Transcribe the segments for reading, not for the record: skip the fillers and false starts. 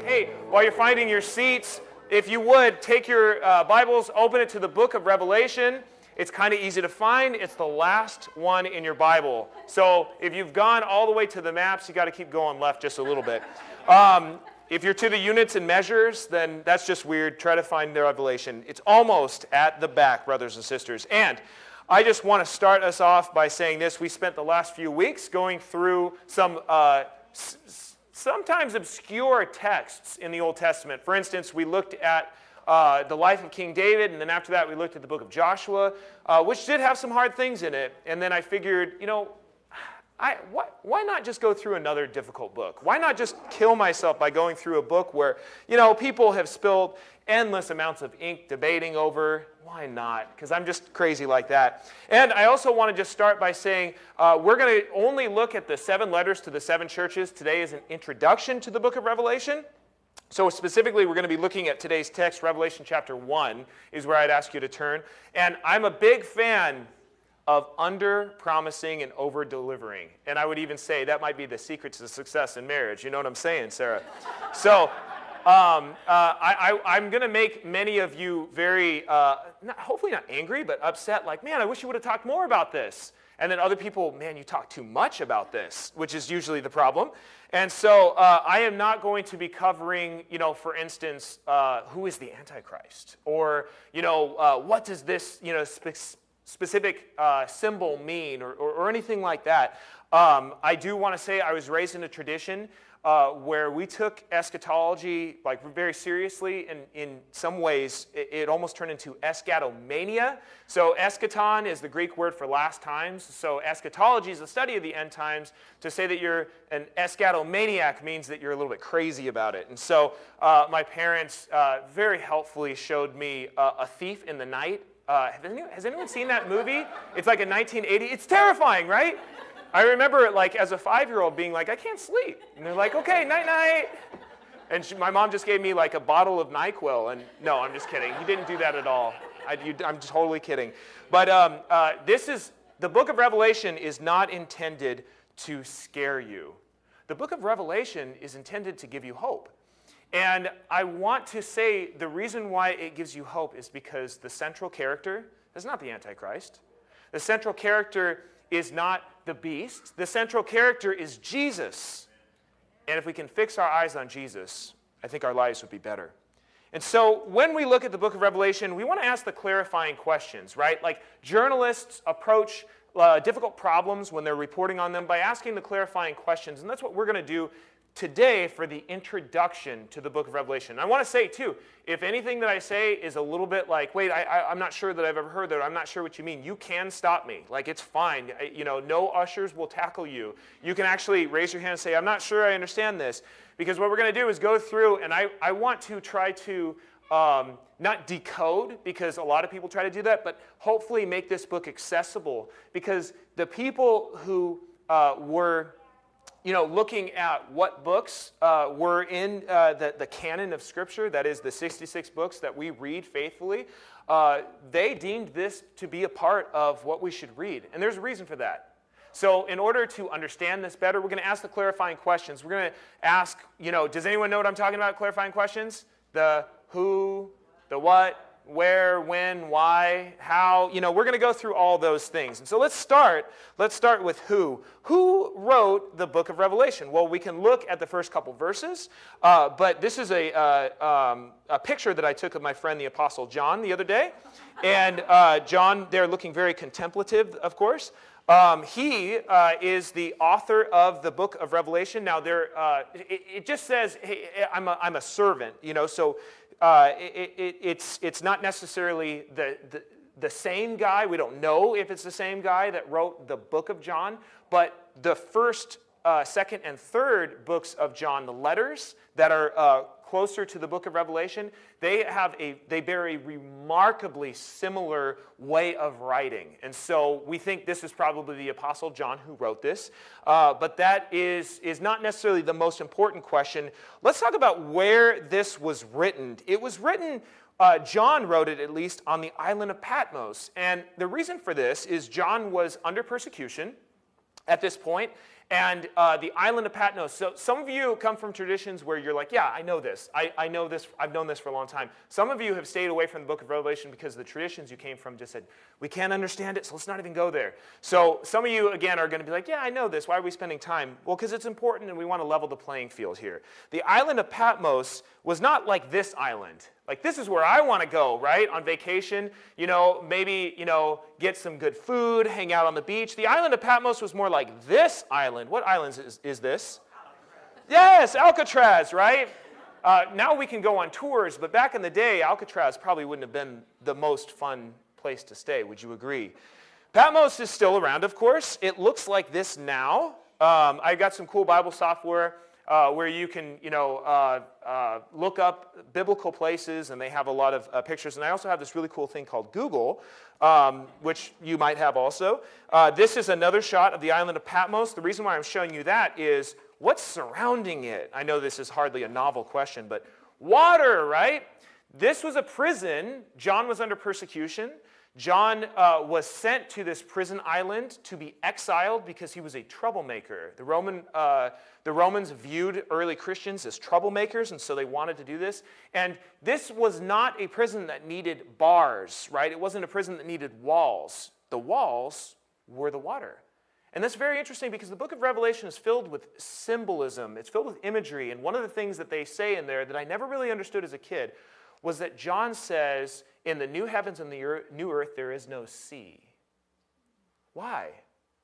Hey, while you're finding your seats, if you would, take your Bibles, open it to the book of Revelation. It's kind of easy to find. It's the last one in your Bible. So if you've gone all the way to the maps, you got to keep going left just a little bit. If you're to the units and measures, then that's just weird. Try to find the Revelation. It's almost at the back, brothers and sisters. And I just want to start us off by saying this. We spent the last few weeks going through some sometimes obscure texts in the Old Testament. For instance, we looked at the life of King David, and then after that we looked at the book of Joshua, which did have some hard things in it. And then I figured, you know, why not just go through another difficult book? Why not just kill myself by going through a book where, you know, people have spilled endless amounts of ink debating over? Why not? Because I'm just crazy like that. And I also want to just start by saying we're going to only look at the 7 letters to the 7 churches. Today is an introduction to the book of Revelation. So specifically, we're going to be looking at today's text. Revelation chapter 1 is where I'd ask you to turn. And I'm a big fan of under-promising and over-delivering. And I would even say that might be the secret to success in marriage. You know what I'm saying, Sarah? So I'm going to make many of you very, hopefully not angry, but upset, like, man, I wish you would have talked more about this. And then other people, man, you talk too much about this, which is usually the problem. And so I am not going to be covering, you know, for instance, who is the Antichrist? Or, you know, what does this, you know, specific symbol mean, or anything like that. I do want to say I was raised in a tradition where we took eschatology like very seriously, and in some ways it almost turned into eschatomania. So eschaton is the Greek word for last times. So eschatology is the study of the end times. To say that you're an eschatomaniac means that you're a little bit crazy about it. And so my parents very helpfully showed me A Thief in the Night. Has anyone seen that movie? It's like a 1980. It's terrifying, right? I remember, like, as a 5-year-old being like, I can't sleep. And they're like, okay, night-night. And my mom just gave me, like, a bottle of NyQuil. And no, I'm just kidding. He didn't do that at all. I'm totally kidding. But the book of Revelation is not intended to scare you. The book of Revelation is intended to give you hope. And I want to say the reason why it gives you hope is because the central character is not the Antichrist. The central character is not the beast. The central character is Jesus. And if we can fix our eyes on Jesus, I think our lives would be better. And so when we look at the book of Revelation, we want to ask the clarifying questions, right? Like journalists approach difficult problems when they're reporting on them by asking the clarifying questions. And that's what we're going to do today for the introduction to the book of Revelation. I want to say, too, if anything that I say is a little bit like, wait, I'm not sure that I've ever heard that, I'm not sure what you mean, you can stop me. Like, it's fine. You know, no ushers will tackle you. You can actually raise your hand and say, I'm not sure I understand this. Because what we're going to do is go through, and I want to try to not decode, because a lot of people try to do that, but hopefully make this book accessible. Because the people who were looking at what books were in the canon of Scripture, that is the 66 books that we read faithfully, they deemed this to be a part of what we should read. And there's a reason for that. So in order to understand this better, we're going to ask the clarifying questions. We're going to ask, does anyone know what I'm talking about, clarifying questions? The who, the what, where, when, why, how, we're going to go through all those things. And so let's start with who. Who wrote the book of Revelation? Well, we can look at the first couple verses, but this is a picture that I took of my friend the Apostle John the other day. And John, they're looking very contemplative, of course. He is the author of the book of Revelation. Now, it just says, hey, I'm a servant, so it's not necessarily the same guy. We don't know if it's the same guy that wrote the book of John, but the first, second, and third books of John, the letters that are closer to the book of Revelation, they bear a remarkably similar way of writing. And so we think this is probably the Apostle John who wrote this. But that is not necessarily the most important question. Let's talk about where this was written. It was written, John wrote it at least, on the island of Patmos. And the reason for this is John was under persecution at this point, And the island of Patmos. So some of you come from traditions where you're like, yeah, I know this. I know this. I've known this for a long time. Some of you have stayed away from the book of Revelation because the traditions you came from just said, we can't understand it, so let's not even go there. So some of you, again, are going to be like, yeah, I know this. Why are we spending time? Well, because it's important and we want to level the playing field here. The island of Patmos was not like this island. Like, this is where I want to go, right? On vacation, maybe, get some good food, hang out on the beach. The island of Patmos was more like this island. What island is this? Yes, Alcatraz, right? Now we can go on tours, but back in the day, Alcatraz probably wouldn't have been the most fun place to stay. Would you agree? Patmos is still around, of course. It looks like this now. I've got some cool Bible software where you can, look up biblical places, and they have a lot of pictures. And I also have this really cool thing called Google, which you might have also. This is another shot of the island of Patmos. The reason why I'm showing you that is what's surrounding it. I know this is hardly a novel question, but water, right? This was a prison. John was under persecution. John was sent to this prison island to be exiled because he was a troublemaker. The Romans viewed early Christians as troublemakers, and so they wanted to do this. And this was not a prison that needed bars, right? It wasn't a prison that needed walls. The walls were the water. And that's very interesting because the book of Revelation is filled with symbolism. It's filled with imagery. And one of the things that they say in there that I never really understood as a kid was that John says, in the new heavens and the new earth, there is no sea. Why?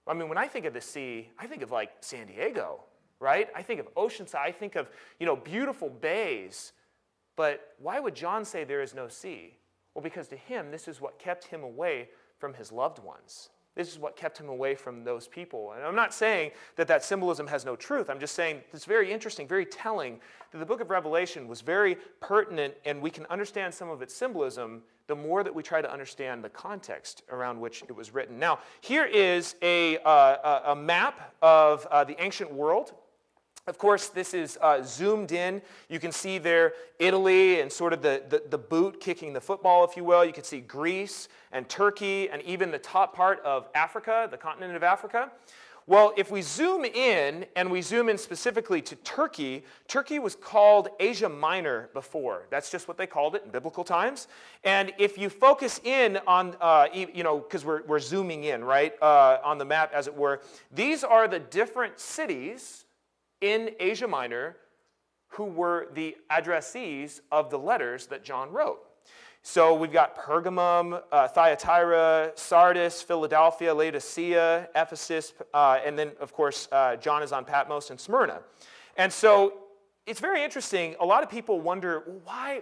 I mean, when I think of the sea, I think of like San Diego, right? I think of Oceanside. I think of, beautiful bays. But why would John say there is no sea? Well, because to him, this is what kept him away from his loved ones. This is what kept him away from those people. And I'm not saying that symbolism has no truth. I'm just saying it's very interesting, very telling that the book of Revelation was very pertinent, and we can understand some of its symbolism the more that we try to understand the context around which it was written. Now, here is a map of the ancient world. Of course, this is zoomed in. You can see there Italy and sort of the boot kicking the football, if you will. You can see Greece and Turkey and even the top part of Africa, the continent of Africa. Well, if we zoom in, and we zoom in specifically to Turkey, Turkey was called Asia Minor before. That's just what they called it in biblical times. And if you focus in on, because we're zooming in, right, on the map, as it were, these are the different cities in Asia Minor who were the addressees of the letters that John wrote. So we've got Pergamum, Thyatira, Sardis, Philadelphia, Laodicea, Ephesus, and then, of course, John is on Patmos and Smyrna. And so it's very interesting. A lot of people wonder, why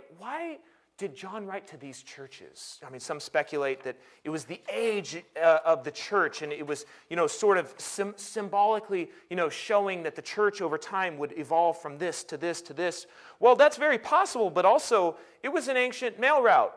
did John write to these churches? I mean, some speculate that it was the age of the church, and it was, sort of symbolically, showing that the church over time would evolve from this to this to this. Well, that's very possible, but also it was an ancient mail route.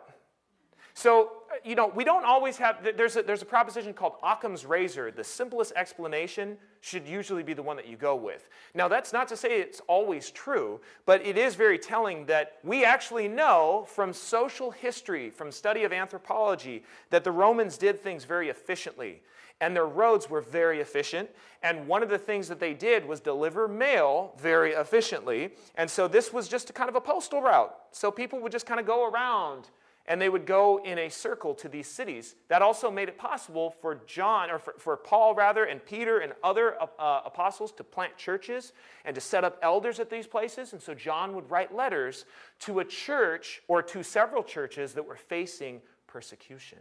So, we don't always have, there's a proposition called Occam's razor. The simplest explanation should usually be the one that you go with. Now, that's not to say it's always true, but it is very telling that we actually know from social history, from study of anthropology, that the Romans did things very efficiently. And their roads were very efficient. And one of the things that they did was deliver mail very efficiently. And so this was just a kind of a postal route. So people would just kind of go around, and they would go in a circle to these cities. That also made it possible for John, or for Paul rather, and Peter and other apostles to plant churches and to set up elders at these places. And so John would write letters to a church or to several churches that were facing persecution,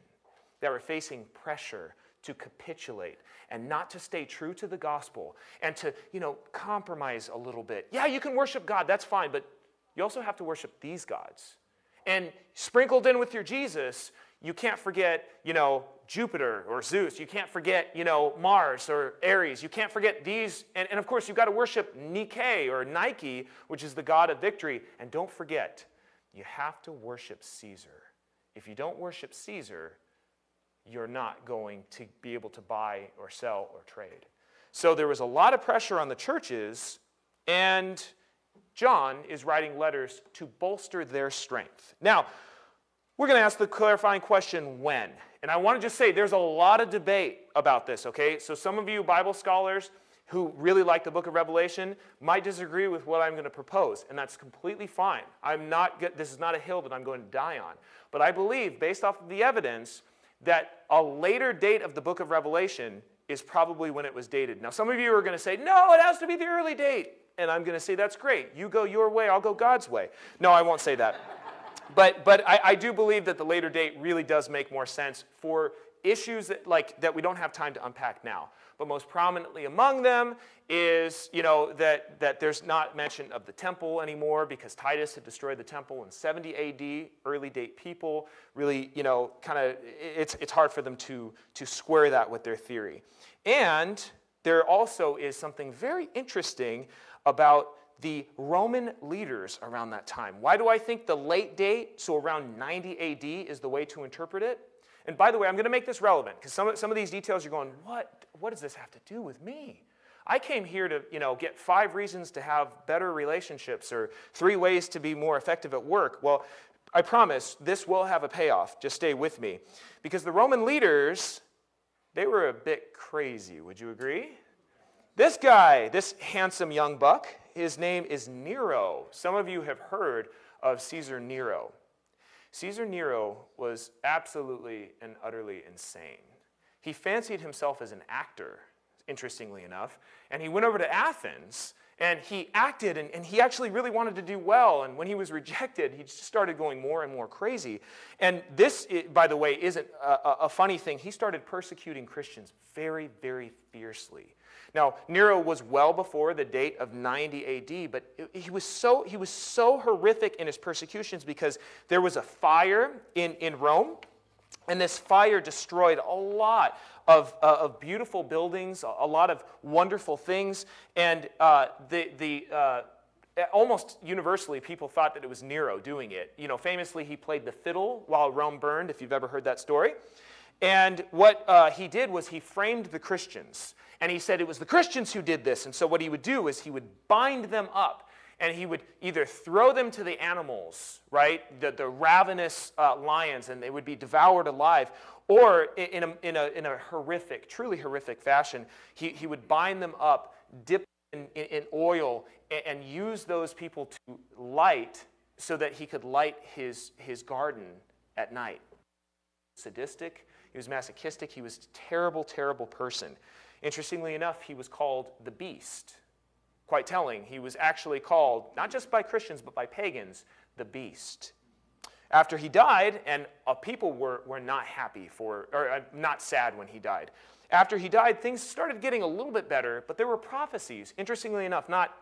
that were facing pressure to capitulate and not to stay true to the gospel and to, compromise a little bit. Yeah, you can worship God, that's fine, but you also have to worship these gods. And sprinkled in with your Jesus, you can't forget, Jupiter or Zeus. You can't forget, Mars or Ares. You can't forget these. And of course, you've got to worship Nike or Nike, which is the god of victory. And don't forget, you have to worship Caesar. If you don't worship Caesar, you're not going to be able to buy or sell or trade. So there was a lot of pressure on the churches, and John is writing letters to bolster their strength. Now, we're going to ask the clarifying question, when? And I want to just say there's a lot of debate about this, okay? So some of you Bible scholars, who really like the book of Revelation might disagree with what I'm going to propose, and that's completely fine. This is not a hill that I'm going to die on. But I believe, based off of the evidence, that a later date of the book of Revelation is probably when it was dated. Now, some of you are going to say, no, it has to be the early date. And I'm going to say, that's great. You go your way, I'll go God's way. No, I won't say that. But I do believe that the later date really does make more sense for issues that we don't have time to unpack now. But most prominently among them is, that there's not mention of the temple anymore because Titus had destroyed the temple in 70 AD. Early date people really, it's hard for them to square that with their theory. And there also is something very interesting about the Roman leaders around that time. Why do I think the late date, so around 90 AD, is the way to interpret it? And by the way, I'm going to make this relevant, because some of these details you're going, what does this have to do with me? I came here to get 5 reasons to have better relationships or 3 ways to be more effective at work. Well, I promise this will have a payoff. Just stay with me. Because the Roman leaders, they were a bit crazy. Would you agree? This guy, this handsome young buck, his name is Nero. Some of you have heard of Caesar Nero. Caesar Nero was absolutely and utterly insane. He fancied himself as an actor, interestingly enough, and he went over to Athens, and he acted, and he actually really wanted to do well, and when he was rejected, he just started going more and more crazy. And this, by the way, isn't a funny thing. He started persecuting Christians very, very fiercely. Now, Nero was well before the date of 90 AD, but he was so horrific in his persecutions because there was a fire in Rome, and this fire destroyed a lot of beautiful buildings, a lot of wonderful things, and almost universally people thought that it was Nero doing it. Famously, he played the fiddle while Rome burned, if you've ever heard that story. And what he did was he framed the Christians. And he said it was the Christians who did this. And so what he would do is he would bind them up. And he would either throw them to the animals, right, the ravenous lions, and they would be devoured alive. Or in a horrific, truly horrific fashion, he would bind them up, dip them in oil, and use those people to light so that he could light his garden at night. Sadistic. He was masochistic. He was a terrible, terrible person. Interestingly enough, he was called the Beast. Quite telling. He was actually called, not just by Christians, but by pagans, the Beast. After he died, and people were not happy not sad when he died. After he died, things started getting a little bit better, but there were prophecies, interestingly enough, not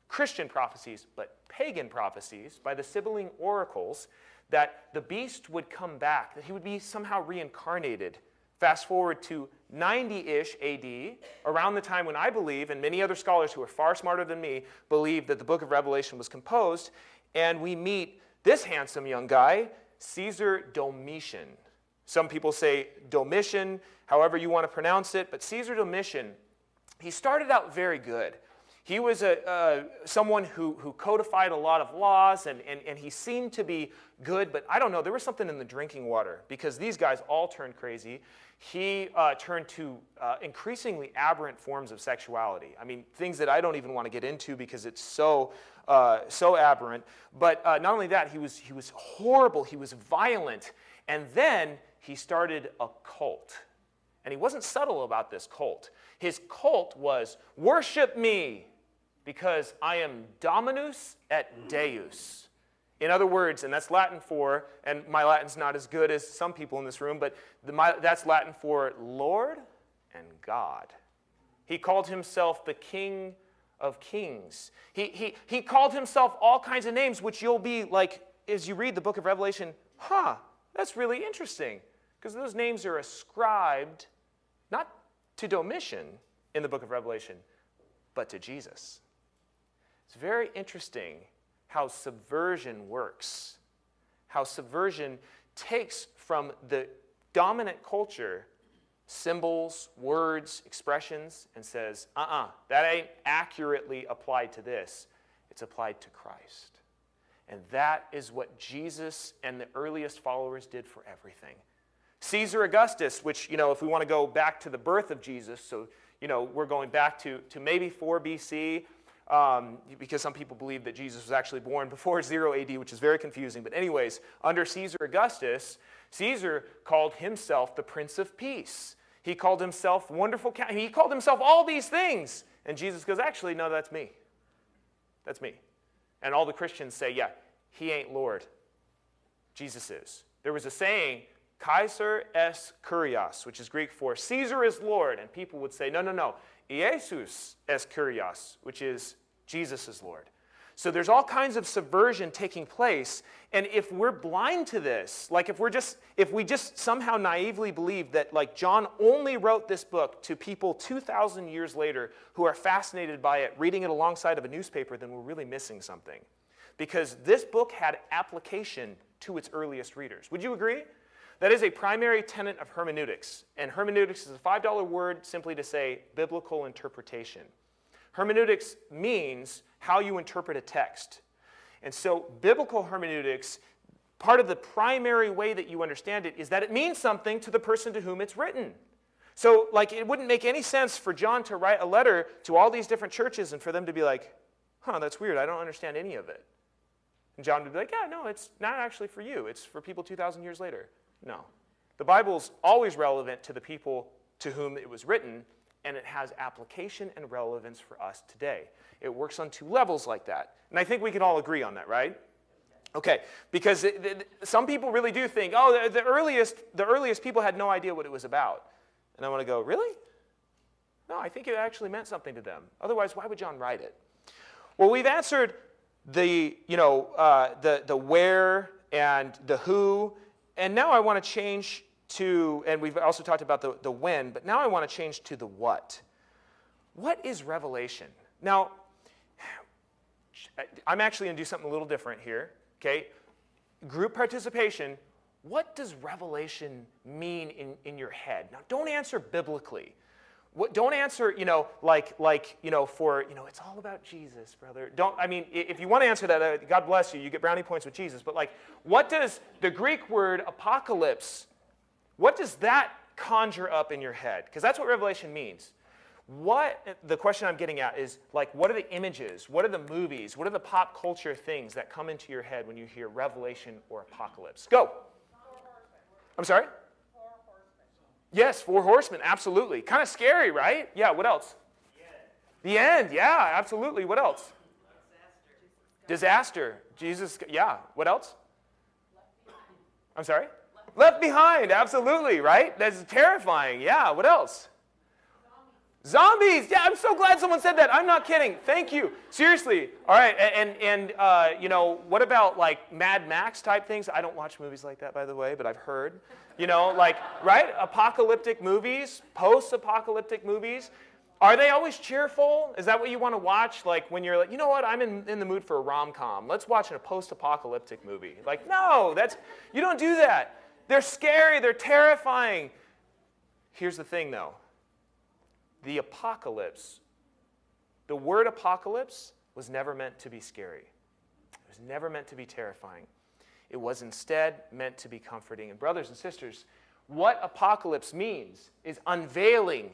Christian prophecies, but pagan prophecies by the Symbolic oracles, that the beast would come back, that he would be somehow reincarnated. Fast forward to 90-ish AD, around the time when I believe, and many other scholars who are far smarter than me, believe that the book of Revelation was composed, and we meet this handsome young guy, Caesar Domitian. Some people say Domitian, however you want to pronounce it, but Caesar Domitian, he started out very good. He was someone who codified a lot of laws, and he seemed to be good, but I don't know, there was something in the drinking water, because these guys all turned crazy. He turned to increasingly aberrant forms of sexuality. I mean, things that I don't even want to get into because it's so aberrant. But not only that, he was horrible, he was violent, and then he started a cult. And he wasn't subtle about this cult. His cult was, worship me, because I am Dominus et Deus. In other words, and that's Latin for, and my Latin's not as good as some people in this room, but that's Latin for Lord and God. He called himself the King of Kings. He called himself all kinds of names, which you'll be like, as you read the book of Revelation, that's really interesting, because those names are ascribed not to Domitian in the book of Revelation, but to Jesus. It's very interesting how subversion works, how subversion takes from the dominant culture symbols, words, expressions, and says, that ain't accurately applied to this. It's applied to Christ. And that is what Jesus and the earliest followers did for everything. Caesar Augustus, which, if we want to go back to the birth of Jesus, so, we're going back to maybe 4 BC, because some people believe that Jesus was actually born before 0 AD, which is very confusing. But anyways, under Caesar Augustus, Caesar called himself the Prince of Peace. He called himself Wonderful Counselor. He called himself all these things. And Jesus goes, actually, no, that's me. That's me. And all the Christians say, yeah, he ain't Lord. Jesus is. There was a saying, Kaiser es Kyrios, which is Greek for Caesar is Lord. And people would say, no, Iesus es Kyrios, which is Jesus is Lord. So there's all kinds of subversion taking place. And if we're blind to this, like if we just somehow naively believe that like John only wrote this book to people 2,000 years later who are fascinated by it, reading it alongside of a newspaper, then we're really missing something. Because this book had application to its earliest readers. Would you agree? That is a primary tenet of hermeneutics. And hermeneutics is a $5 word simply to say biblical interpretation. Hermeneutics means how you interpret a text. And so biblical hermeneutics, part of the primary way that you understand it is that it means something to the person to whom it's written. So like it wouldn't make any sense for John to write a letter to all these different churches and for them to be like, that's weird, I don't understand any of it. And John would be like, yeah, no, it's not actually for you. It's for people 2,000 years later. No. The Bible's always relevant to the people to whom it was written, and it has application and relevance for us today. It works on 2 levels like that. And I think we can all agree on that, right? Okay, because some people really do think, the earliest people had no idea what it was about. And I want to go, really? No, I think it actually meant something to them. Otherwise, why would John write it? Well, we've answered the where and the who, and now I want to change to, and we've also talked about the when, but now I want to change to the what. What is revelation? Now, I'm actually going to do something a little different here, okay? Group participation, what does revelation mean in your head? Now, don't answer biblically. Don't answer, for, it's all about Jesus, brother. If you want to answer that, God bless you, you get brownie points with Jesus. But what does the Greek word apocalypse, what does that conjure up in your head? Because that's what revelation means. The question I'm getting at is, what are the images? What are the movies? What are the pop culture things that come into your head when you hear revelation or apocalypse? Go. I'm sorry? Yes, 4 horsemen, absolutely. Kind of scary, right? Yeah, what else? The end, yeah, absolutely. What else? Disaster. Jesus, yeah. What else? I'm sorry? Left behind, absolutely, right? That's terrifying. Yeah, what else? Zombies. Yeah, I'm so glad someone said that. I'm not kidding. Thank you. Seriously. All right, and what about Mad Max type things? I don't watch movies like that, by the way, but I've heard. Right? Apocalyptic movies, post-apocalyptic movies. Are they always cheerful? Is that what you want to watch? When you're you know what, I'm in the mood for a rom-com. Let's watch a post-apocalyptic movie. No, you don't do that. They're scary. They're terrifying. Here's the thing, though. The apocalypse, the word apocalypse was never meant to be scary. It was never meant to be terrifying. It was instead meant to be comforting. And brothers and sisters, what apocalypse means is unveiling,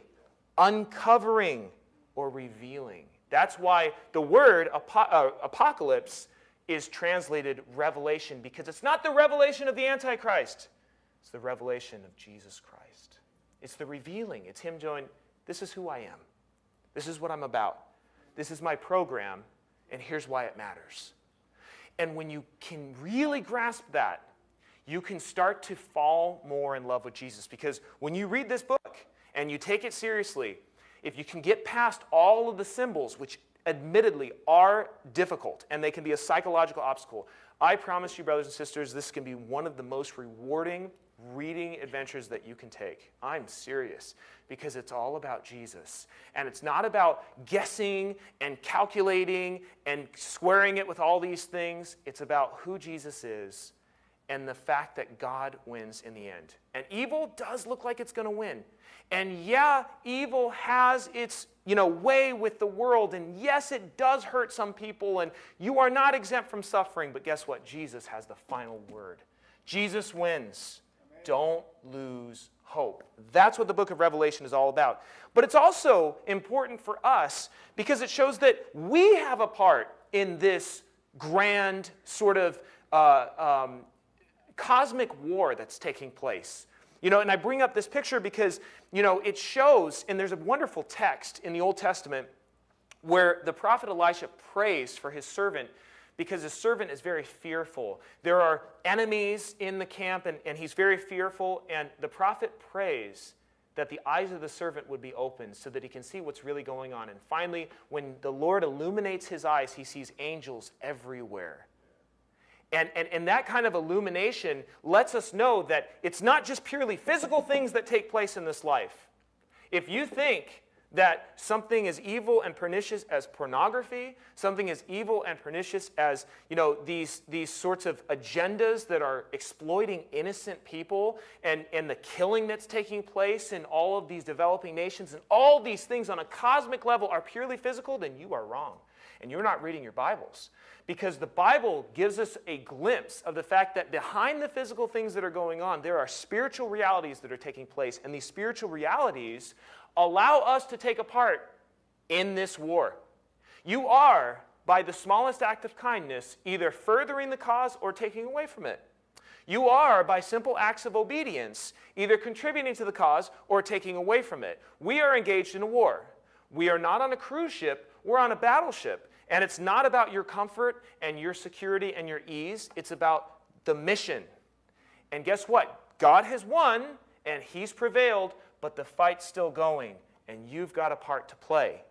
uncovering, or revealing. That's why the word apocalypse is translated revelation, because it's not the revelation of the Antichrist. It's the revelation of Jesus Christ. It's the revealing. It's him doing, this is who I am. This is what I'm about. This is my program, and here's why it matters. And when you can really grasp that, you can start to fall more in love with Jesus. Because when you read this book and you take it seriously, if you can get past all of the symbols, which admittedly are difficult, and they can be a psychological obstacle, I promise you, brothers and sisters, this can be one of the most rewarding reading adventures that you can take. I'm serious, because it's all about Jesus. And it's not about guessing and calculating and squaring it with all these things. It's about who Jesus is and the fact that God wins in the end. And evil does look like it's going to win. And yeah, evil has its way with the world. And yes, it does hurt some people. And you are not exempt from suffering. But guess what? Jesus has the final word. Jesus wins. Don't lose hope. That's what the book of Revelation is all about. But it's also important for us because it shows that we have a part in this grand sort of cosmic war that's taking place. And I bring up this picture because, it shows, and there's a wonderful text in the Old Testament where the prophet Elisha prays for his servant because his servant is very fearful. There are enemies in the camp, and he's very fearful, and the prophet prays that the eyes of the servant would be opened so that he can see what's really going on. And finally, when the Lord illuminates his eyes, he sees angels everywhere. And that kind of illumination lets us know that it's not just purely physical things that take place in this life. If you think that something as evil and pernicious as pornography, something as evil and pernicious as, these sorts of agendas that are exploiting innocent people and the killing that's taking place in all of these developing nations, and all these things on a cosmic level are purely physical, then you are wrong. And you're not reading your Bibles. Because the Bible gives us a glimpse of the fact that behind the physical things that are going on, there are spiritual realities that are taking place. And these spiritual realities allow us to take a part in this war. You are, by the smallest act of kindness, either furthering the cause or taking away from it. You are, by simple acts of obedience, either contributing to the cause or taking away from it. We are engaged in a war. We are not on a cruise ship, we're on a battleship. And it's not about your comfort and your security and your ease. It's about the mission. And guess what? God has won and he's prevailed, but the fight's still going. And you've got a part to play.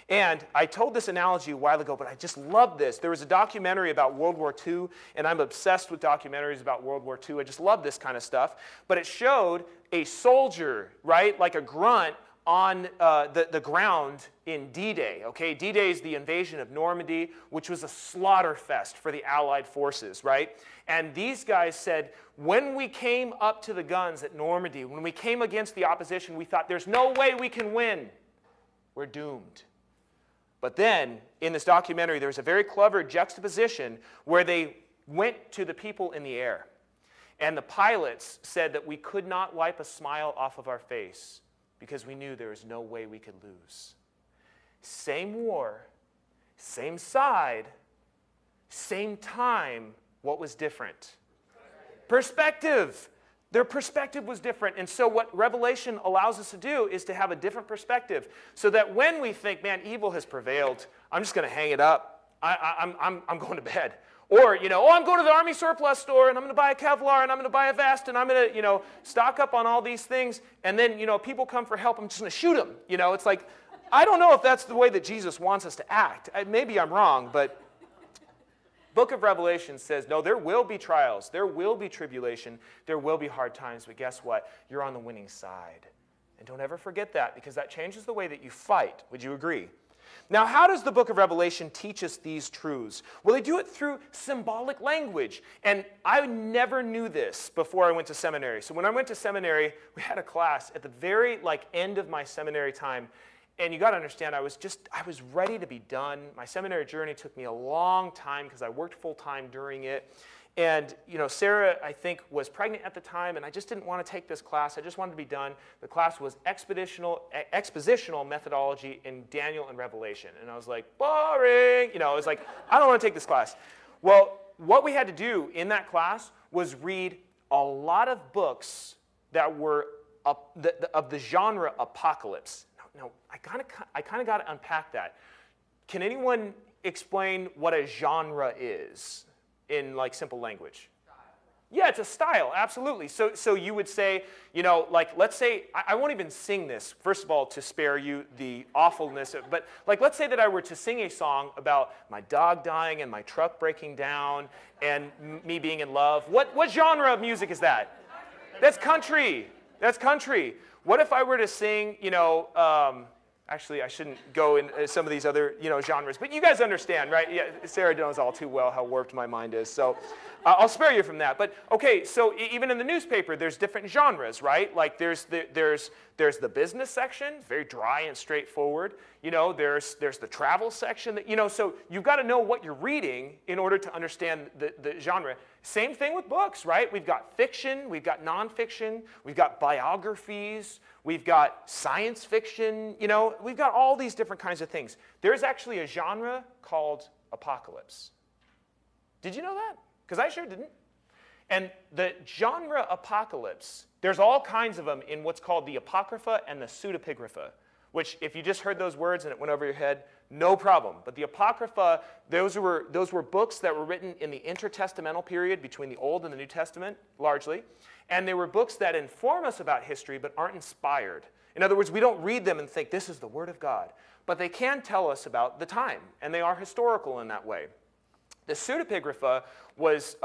And I told this analogy a while ago, but I just love this. There was a documentary about World War II, and I'm obsessed with documentaries about World War II. I just love this kind of stuff. But it showed a soldier, right, like a grunt, on the ground in D-Day. Okay? D-Day is the invasion of Normandy, which was a slaughter fest for the Allied forces, right? And these guys said, when we came up to the guns at Normandy, when we came against the opposition, we thought, there's no way we can win. We're doomed. But then, in this documentary, there's a very clever juxtaposition where they went to the people in the air. And the pilots said that we could not wipe a smile off of our face because we knew there was no way we could lose. Same war, same side, same time. What was different? Perspective. Their perspective was different. And so what Revelation allows us to do is to have a different perspective so that when we think, man, evil has prevailed, I'm just going to hang it up. I'm going to bed. Or, I'm going to the Army surplus store, and I'm going to buy a Kevlar, and I'm going to buy a vest, and I'm going to, stock up on all these things. And then, people come for help, I'm just going to shoot them. It's like, I don't know if that's the way that Jesus wants us to act. Maybe I'm wrong, but Book of Revelation says, no, there will be trials. There will be tribulation. There will be hard times. But guess what? You're on the winning side. And don't ever forget that, because that changes the way that you fight. Would you agree? Now, how does the book of Revelation teach us these truths? Well, they do it through symbolic language. And I never knew this before I went to seminary. So when I went to seminary, we had a class at the very end of my seminary time. And you got to understand, I was ready to be done. My seminary journey took me a long time because I worked full-time during it. And, Sarah, I think, was pregnant at the time, and I just didn't want to take this class. I just wanted to be done. The class was expositional methodology in Daniel and Revelation. And I was like, boring. I was like, I don't want to take this class. Well, what we had to do in that class was read a lot of books that were of the genre apocalypse. Now, I kind of got to unpack that. Can anyone explain what a genre is in simple language? Style. Yeah, it's a style, absolutely. So you would say, let's say, I won't even sing this, first of all, to spare you the awfulness of, but let's say that I were to sing a song about my dog dying and my truck breaking down and me being in love. What genre of music is that? That's country. That's country. What if I were to sing, actually I shouldn't go in some of these other, genres, but you guys understand, right? Yeah, Sarah knows all too well how warped my mind is, so I'll spare you from that. But okay, so even in the newspaper, there's different genres, right? Like there's the business section, very dry and straightforward. There's the travel section. So you've got to know what you're reading in order to understand the genre. Same thing with books, right? We've got fiction, we've got nonfiction, we've got biographies, we've got science fiction, we've got all these different kinds of things. There's actually a genre called apocalypse. Did you know that? Because I sure didn't. And the genre apocalypse, there's all kinds of them in what's called the Apocrypha and the Pseudepigrapha, which if you just heard those words and it went over your head, no problem. But the Apocrypha, those were books that were written in the intertestamental period between the Old and the New Testament, largely. And they were books that inform us about history but aren't inspired. In other words, we don't read them and think, this is the Word of God. But they can tell us about the time, and they are historical in that way. The Pseudepigrapha was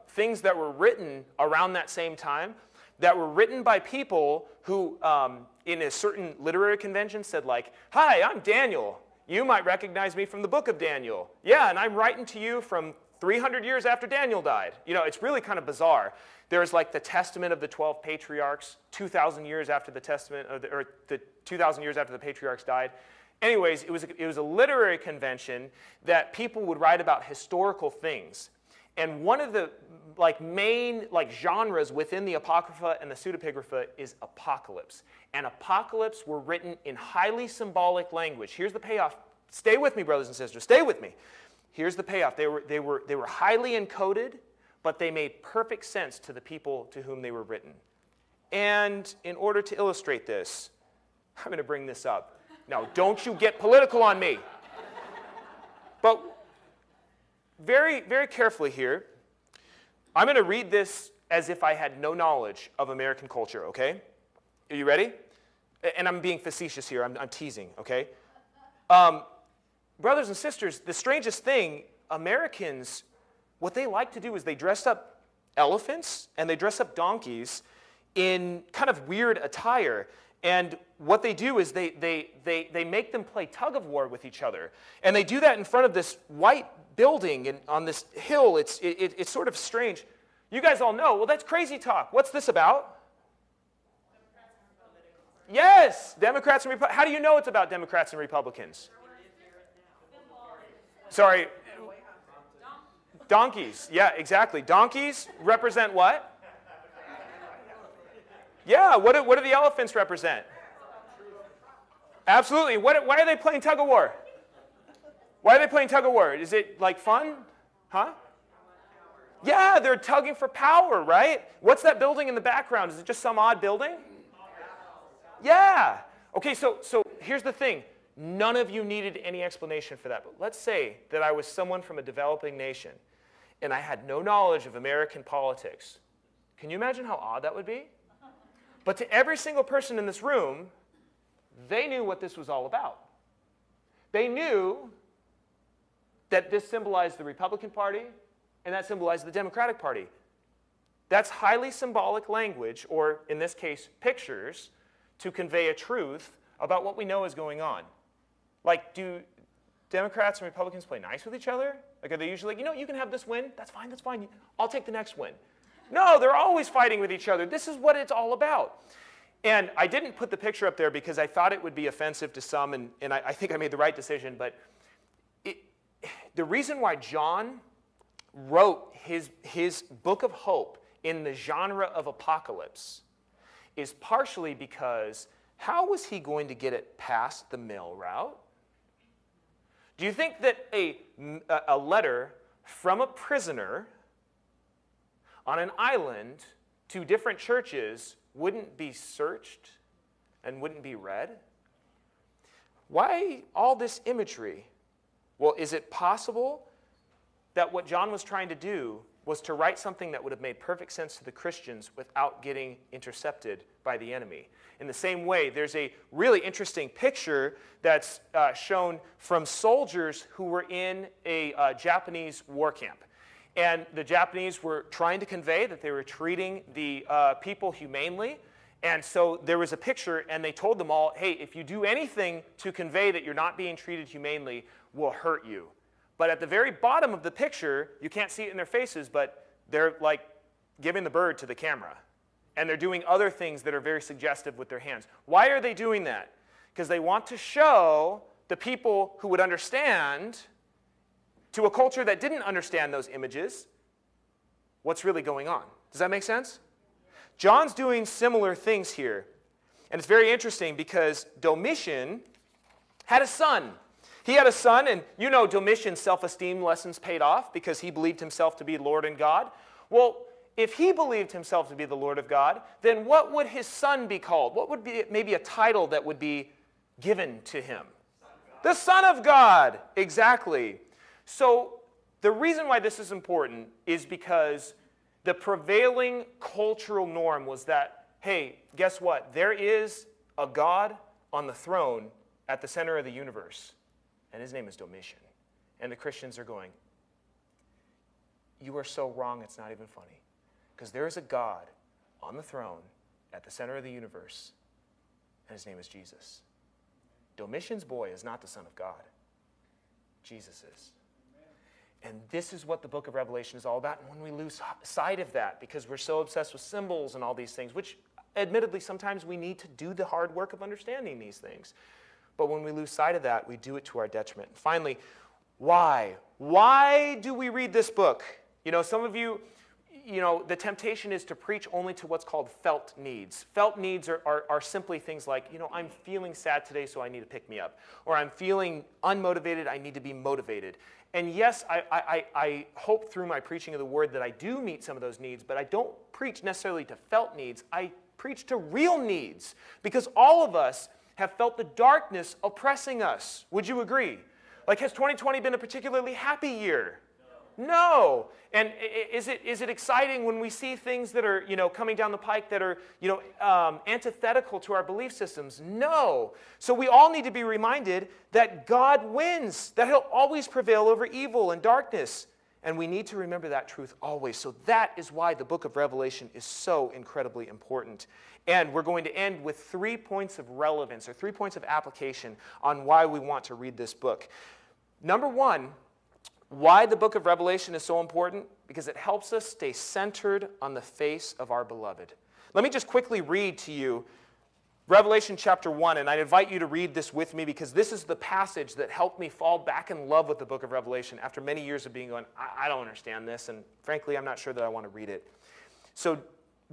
things that were written around that same time, that were written by people who, in a certain literary convention, said like, hi, I'm Daniel. You might recognize me from the book of Daniel. Yeah, and I'm writing to you from 300 years after Daniel died. It's really kind of bizarre. There's like the Testament of the 12 Patriarchs, 2,000 years after the Testament, or the 2,000 years after the Patriarchs died. Anyways, it was a literary convention that people would write about historical things. And one of the main genres within the Apocrypha and the Pseudepigrapha is apocalypse. And apocalypse were written in highly symbolic language. Here's the payoff. Stay with me, brothers and sisters. Stay with me. Here's the payoff. They were highly encoded, but they made perfect sense to the people to whom they were written. And in order to illustrate this, I'm going to bring this up. Now, don't you get political on me. But very, very carefully here, I'm going to read this as if I had no knowledge of American culture, okay? Are you ready? And I'm being facetious here. I'm teasing, okay? Brothers and sisters, the strangest thing, Americans, what they like to do is they dress up elephants and they dress up donkeys in kind of weird attire. And what they do is they make them play tug of war with each other. And they do that in front of this white building and on this hill. It's sort of strange. You guys all know, well, that's crazy talk. What's this about? Yes, Democrats and Republicans. How do you know it's about Democrats and Republicans? Sorry. Donkeys. Yeah, exactly. Donkeys represent what? Yeah, what do the elephants represent? Absolutely. Why are they playing tug of war? Why are they playing tug of war? Is it like fun? Huh? Yeah, they're tugging for power, right? What's that building in the background? Is it just some odd building? Yeah. Okay, so here's the thing. None of you needed any explanation for that. But let's say that I was someone from a developing nation and I had no knowledge of American politics. Can you imagine how odd that would be? But to every single person in this room, they knew what this was all about. They knew that this symbolized the Republican Party and that symbolized the Democratic Party. That's highly symbolic language, or in this case, pictures, to convey a truth about what we know is going on. Like, do Democrats and Republicans play nice with each other? Like, are they usually like, you can have this win. That's fine, that's fine. I'll take the next win. No, they're always fighting with each other. This is what it's all about. And I didn't put the picture up there because I thought it would be offensive to some, and I think I made the right decision. But the reason why John wrote his book of hope in the genre of apocalypse is partially because how was he going to get it past the mail route? Do you think that a letter from a prisoner on an island to different churches wouldn't be searched and wouldn't be read? Why all this imagery? Well, is it possible that what John was trying to do was to write something that would have made perfect sense to the Christians without getting intercepted by the enemy? In the same way, there's a really interesting picture that's shown from soldiers who were in a Japanese war camp. And the Japanese were trying to convey that they were treating the people humanely. And so there was a picture, and they told them all, hey, if you do anything to convey that you're not being treated humanely, we'll hurt you. But at the very bottom of the picture, you can't see it in their faces, but they're like giving the bird to the camera. And they're doing other things that are very suggestive with their hands. Why are they doing that? Because they want to show the people who would understand, to a culture that didn't understand those images, what's really going on. Does that make sense? John's doing similar things here. And it's very interesting because Domitian had a son. He had a son, and you know Domitian's self-esteem lessons paid off because he believed himself to be Lord and God. Well, if he believed himself to be the Lord of God, then what would his son be called? What would be maybe a title that would be given to him? The Son of God. Exactly. So the reason why this is important is because the prevailing cultural norm was that, hey, guess what? There is a God on the throne at the center of the universe, and his name is Domitian. And the Christians are going, you are so wrong, it's not even funny. Because there is a God on the throne at the center of the universe, and his name is Jesus. Domitian's boy is not the Son of God. Jesus is. And this is what the book of Revelation is all about. And when we lose sight of that, because we're so obsessed with symbols and all these things, which admittedly sometimes we need to do the hard work of understanding these things. But when we lose sight of that, we do it to our detriment. And finally, why? Why do we read this book? You know, some of you, the temptation is to preach only to what's called felt needs. Felt needs are simply things like, I'm feeling sad today, so I need to pick me up. Or I'm feeling unmotivated, I need to be motivated. And yes, I hope through my preaching of the word that I do meet some of those needs, but I don't preach necessarily to felt needs. I preach to real needs, because all of us have felt the darkness oppressing us. Would you agree? Like, has 2020 been a particularly happy year? No. And is it exciting when we see things that are, coming down the pike that are, antithetical to our belief systems? No. So we all need to be reminded that God wins, that he'll always prevail over evil and darkness. And we need to remember that truth always. So that is why the book of Revelation is so incredibly important. And we're going to end with 3 points of relevance, or 3 points of application on why we want to read this book. Number one, why the book of Revelation is so important? Because it helps us stay centered on the face of our beloved. Let me just quickly read to you Revelation chapter 1, and I invite you to read this with me because this is the passage that helped me fall back in love with the book of Revelation after many years of being going, I don't understand this, and frankly, I'm not sure that I want to read it. So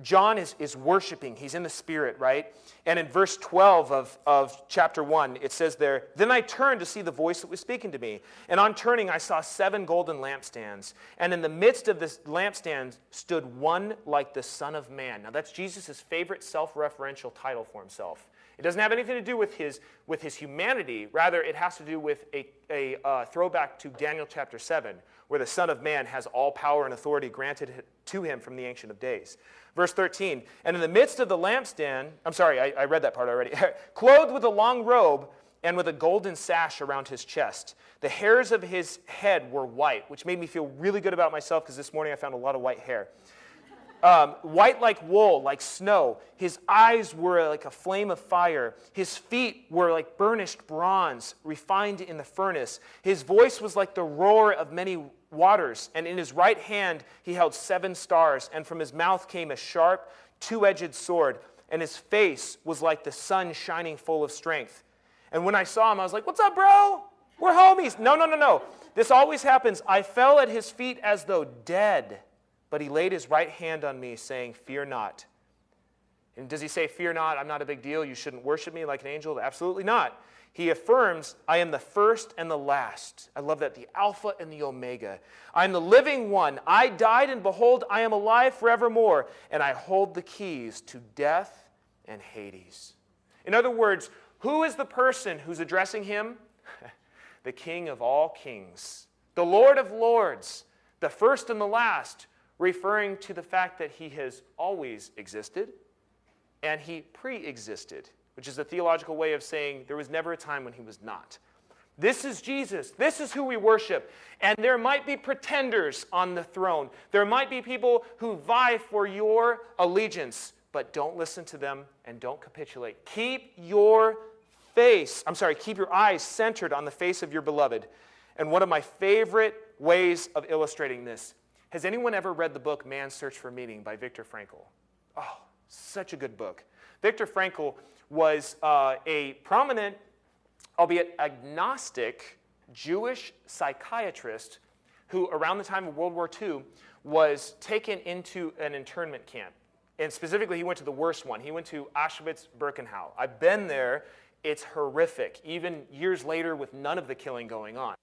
John is worshiping. He's in the Spirit, right? And in verse 12 of chapter 1, it says there, "Then I turned to see the voice that was speaking to me. And on turning, I saw 7 golden lampstands. And in the midst of this lampstand stood one like the Son of Man." Now, that's Jesus' favorite self-referential title for himself. It doesn't have anything to do with his humanity. Rather, it has to do with a throwback to Daniel chapter 7, where the Son of Man has all power and authority granted to him from the Ancient of Days. Verse 13, "And in the midst of the lampstand," I'm sorry, I read that part already, "clothed with a long robe and with a golden sash around his chest. The hairs of his head were white," which made me feel really good about myself because this morning I found a lot of white hair. "White like wool, like snow. His eyes were like a flame of fire. His feet were like burnished bronze, refined in the furnace. His voice was like the roar of many waters. And in his right hand he held 7 stars. And from his mouth came a sharp, 2-edged sword. And his face was like the sun shining full of strength." And when I saw him, I was like, "What's up, bro? We're homies." No. This always happens. "I fell at his feet as though dead. But he laid his right hand on me, saying, 'Fear not.'" And does he say, "Fear not, I'm not a big deal, you shouldn't worship me like an angel"? Absolutely not. He affirms, "I am the first and the last." I love that, the Alpha and the Omega. "I am the living one. I died, and behold, I am alive forevermore, and I hold the keys to death and Hades." In other words, who is the person who's addressing him? The King of all kings, the Lord of lords, the first and the last, referring to the fact that he has always existed and he pre-existed, which is a theological way of saying there was never a time when he was not. This is Jesus. This is who we worship. And there might be pretenders on the throne. There might be people who vie for your allegiance, but don't listen to them and don't capitulate. Keep your eyes centered on the face of your beloved. And one of my favorite ways of illustrating this, has anyone ever read the book Man's Search for Meaning by Viktor Frankl? Oh, such a good book. Viktor Frankl was a prominent, albeit agnostic, Jewish psychiatrist who around the time of World War II was taken into an internment camp. And specifically, he went to the worst one. He went to Auschwitz-Birkenau. I've been there. It's horrific, even years later with none of the killing going on.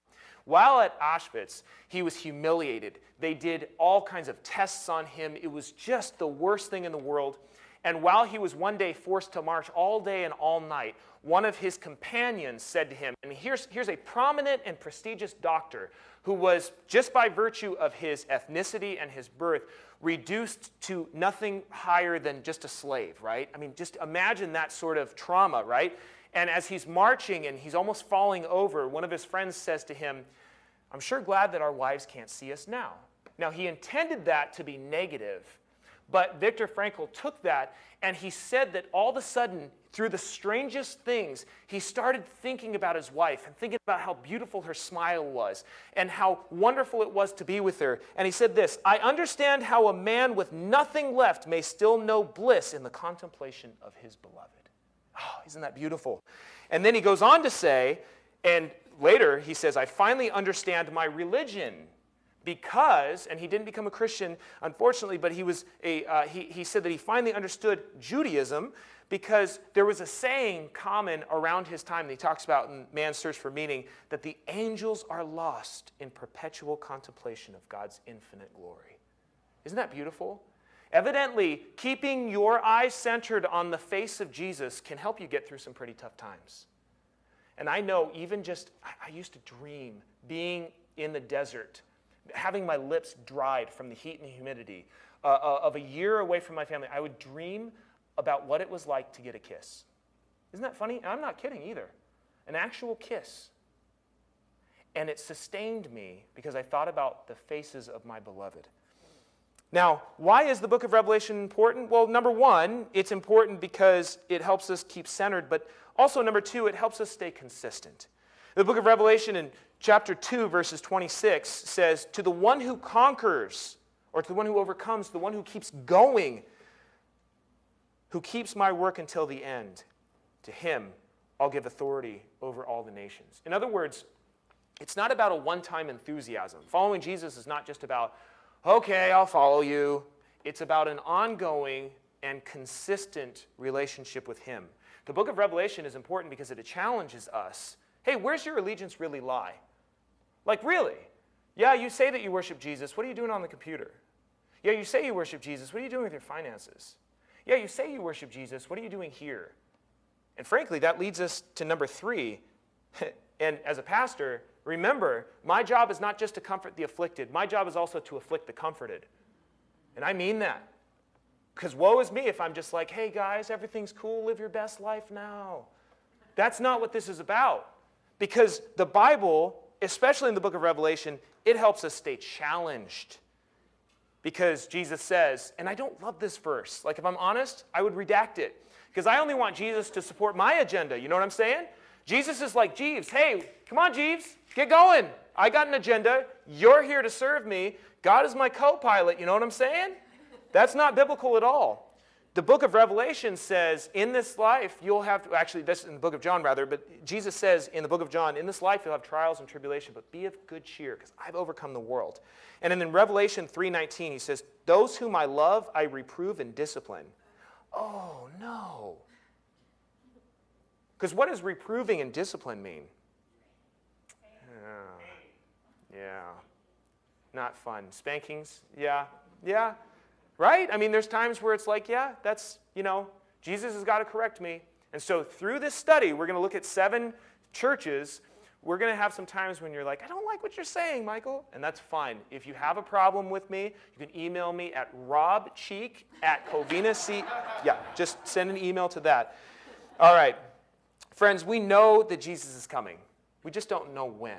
While at Auschwitz, he was humiliated. They did all kinds of tests on him. It was just the worst thing in the world. And while he was one day forced to march all day and all night, one of his companions said to him, and here's a prominent and prestigious doctor who was, just by virtue of his ethnicity and his birth, reduced to nothing higher than just a slave, right? I mean, just imagine that sort of trauma, right? And as he's marching and he's almost falling over, one of his friends says to him, "I'm sure glad that our wives can't see us now." Now, he intended that to be negative, but Viktor Frankl took that and he said that all of a sudden, through the strangest things, he started thinking about his wife and thinking about how beautiful her smile was and how wonderful it was to be with her. And he said this, "I understand how a man with nothing left may still know bliss in the contemplation of his beloved." Oh, isn't that beautiful? And then he goes on to say, and later he says, "I finally understand my religion because," and he didn't become a Christian, unfortunately, but he said that he finally understood Judaism because there was a saying common around his time that he talks about in Man's Search for Meaning, that the angels are lost in perpetual contemplation of God's infinite glory. Isn't that beautiful? Evidently, keeping your eyes centered on the face of Jesus can help you get through some pretty tough times. And I know even just, I used to dream being in the desert, having my lips dried from the heat and humidity, of a year away from my family. I would dream about what it was like to get a kiss. Isn't that funny? And I'm not kidding either. An actual kiss. And it sustained me because I thought about the faces of my beloved. Now, why is the book of Revelation important? Well, number one, it's important because it helps us keep centered, but also number two, it helps us stay consistent. The book of Revelation in chapter 2, verses 26 says, "To the one who conquers," or to the one who overcomes, the one who keeps going, "who keeps my work until the end, to him I'll give authority over all the nations." In other words, it's not about a one-time enthusiasm. Following Jesus is not just about, okay, I'll follow you. It's about an ongoing and consistent relationship with him. The book of Revelation is important because it challenges us. Hey, where's your allegiance really lie? Like, really? Yeah, you say that you worship Jesus. What are you doing on the computer? Yeah, you say you worship Jesus. What are you doing with your finances? Yeah, you say you worship Jesus. What are you doing here? And frankly, that leads us to number three. And as a pastor, remember, my job is not just to comfort the afflicted. My job is also to afflict the comforted. And I mean that. Because woe is me if I'm just like, hey guys, everything's cool, live your best life now. That's not what this is about. Because the Bible, especially in the book of Revelation, it helps us stay challenged. Because Jesus says, and I don't love this verse. Like, if I'm honest, I would redact it. Because I only want Jesus to support my agenda. You know what I'm saying? Jesus is like, Jeeves, hey, come on, Jeeves, get going. I got an agenda. You're here to serve me. God is my co-pilot. You know what I'm saying? That's not biblical at all. The book of Revelation says, in this life, you'll have, actually, this in the book of John, rather, but Jesus says in the book of John, in this life, you'll have trials and tribulation, but be of good cheer, because I've overcome the world. And then in Revelation 3:19, he says, those whom I love, I reprove and discipline. Oh, no. Because what does reproving and discipline mean? Yeah. Not fun. Spankings? Yeah. Yeah. Right? I mean, there's times where it's like, yeah, that's, you know, Jesus has got to correct me. And so through this study, we're going to look at 7 churches. We're going to have some times when you're like, I don't like what you're saying, Michael. And that's fine. If you have a problem with me, you can email me at robcheek@covina. Yeah, just send an email to that. All right. Friends, we know that Jesus is coming. We just don't know when.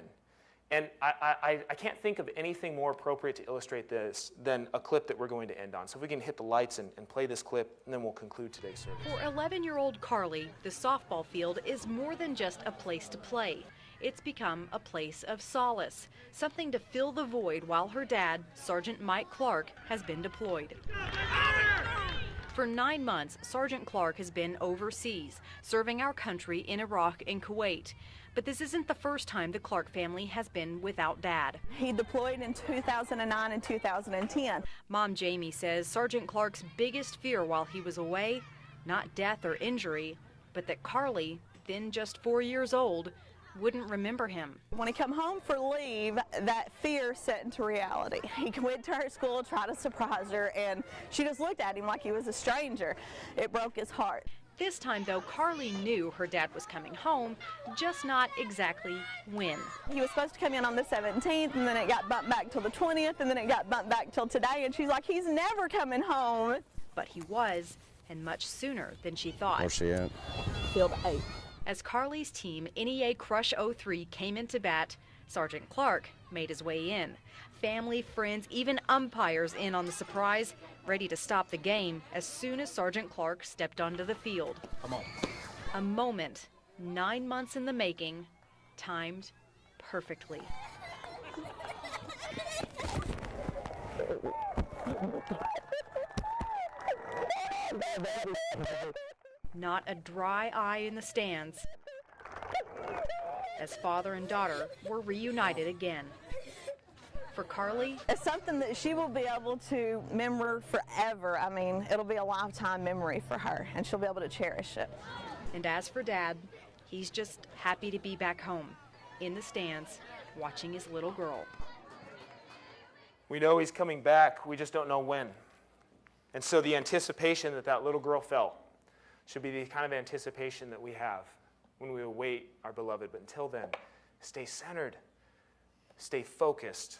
And I can't think of anything more appropriate to illustrate this than a clip that we're going to end on. So if we can hit the lights and play this clip, and then we'll conclude today's service. For 11-year-old Carly, the softball field is more than just a place to play. It's become a place of solace, something to fill the void while her dad, Sergeant Mike Clark, has been deployed. For 9 months, Sergeant Clark has been overseas, serving our country in Iraq and Kuwait. But this isn't the first time the Clark family has been without Dad. He deployed in 2009 and 2010. Mom Jamie says Sergeant Clark's biggest fear while he was away, not death or injury, but that Carly, then just 4 years old, wouldn't remember him. When he come home for leave, that fear set into reality. He went to her school, tried to surprise her, and she just looked at him like he was a stranger. It broke his heart. This time, though, Carly knew her dad was coming home, just not exactly when. He was supposed to come in on the 17th, and then it got bumped back till the 20th, and then it got bumped back till today, and she's like, he's never coming home. But he was, and much sooner than she thought. Where's she at? Field 8. As Carly's team, NEA Crush 03, came into bat, Sergeant Clark made his way in. Family, friends, even umpires in on the surprise, ready to stop the game as soon as Sergeant Clark stepped onto the field. Come on. A moment, 9 months in the making, timed perfectly. Not a dry eye in the stands as father and daughter were reunited again. For Carly, it's something that she will be able to remember forever. I mean, it'll be a lifetime memory for her, and she'll be able to cherish it. And as for Dad, he's just happy to be back home, in the stands, watching his little girl. We know he's coming back, we just don't know when. And so the anticipation that that little girl felt should be the kind of anticipation that we have when we await our beloved. But until then, stay centered, stay focused,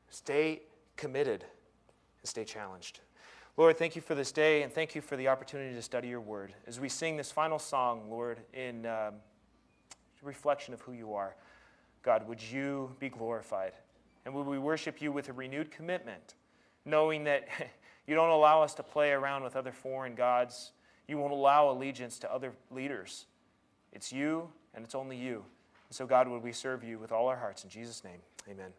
stay committed, and stay challenged. Lord, thank you for this day, and thank you for the opportunity to study your word. As we sing this final song, Lord, in reflection of who you are, God, would you be glorified? And would we worship you with a renewed commitment, knowing that you don't allow us to play around with other foreign gods. You won't allow allegiance to other leaders. It's you, and it's only you. And so, God, would we serve you with all our hearts. In Jesus' name, amen.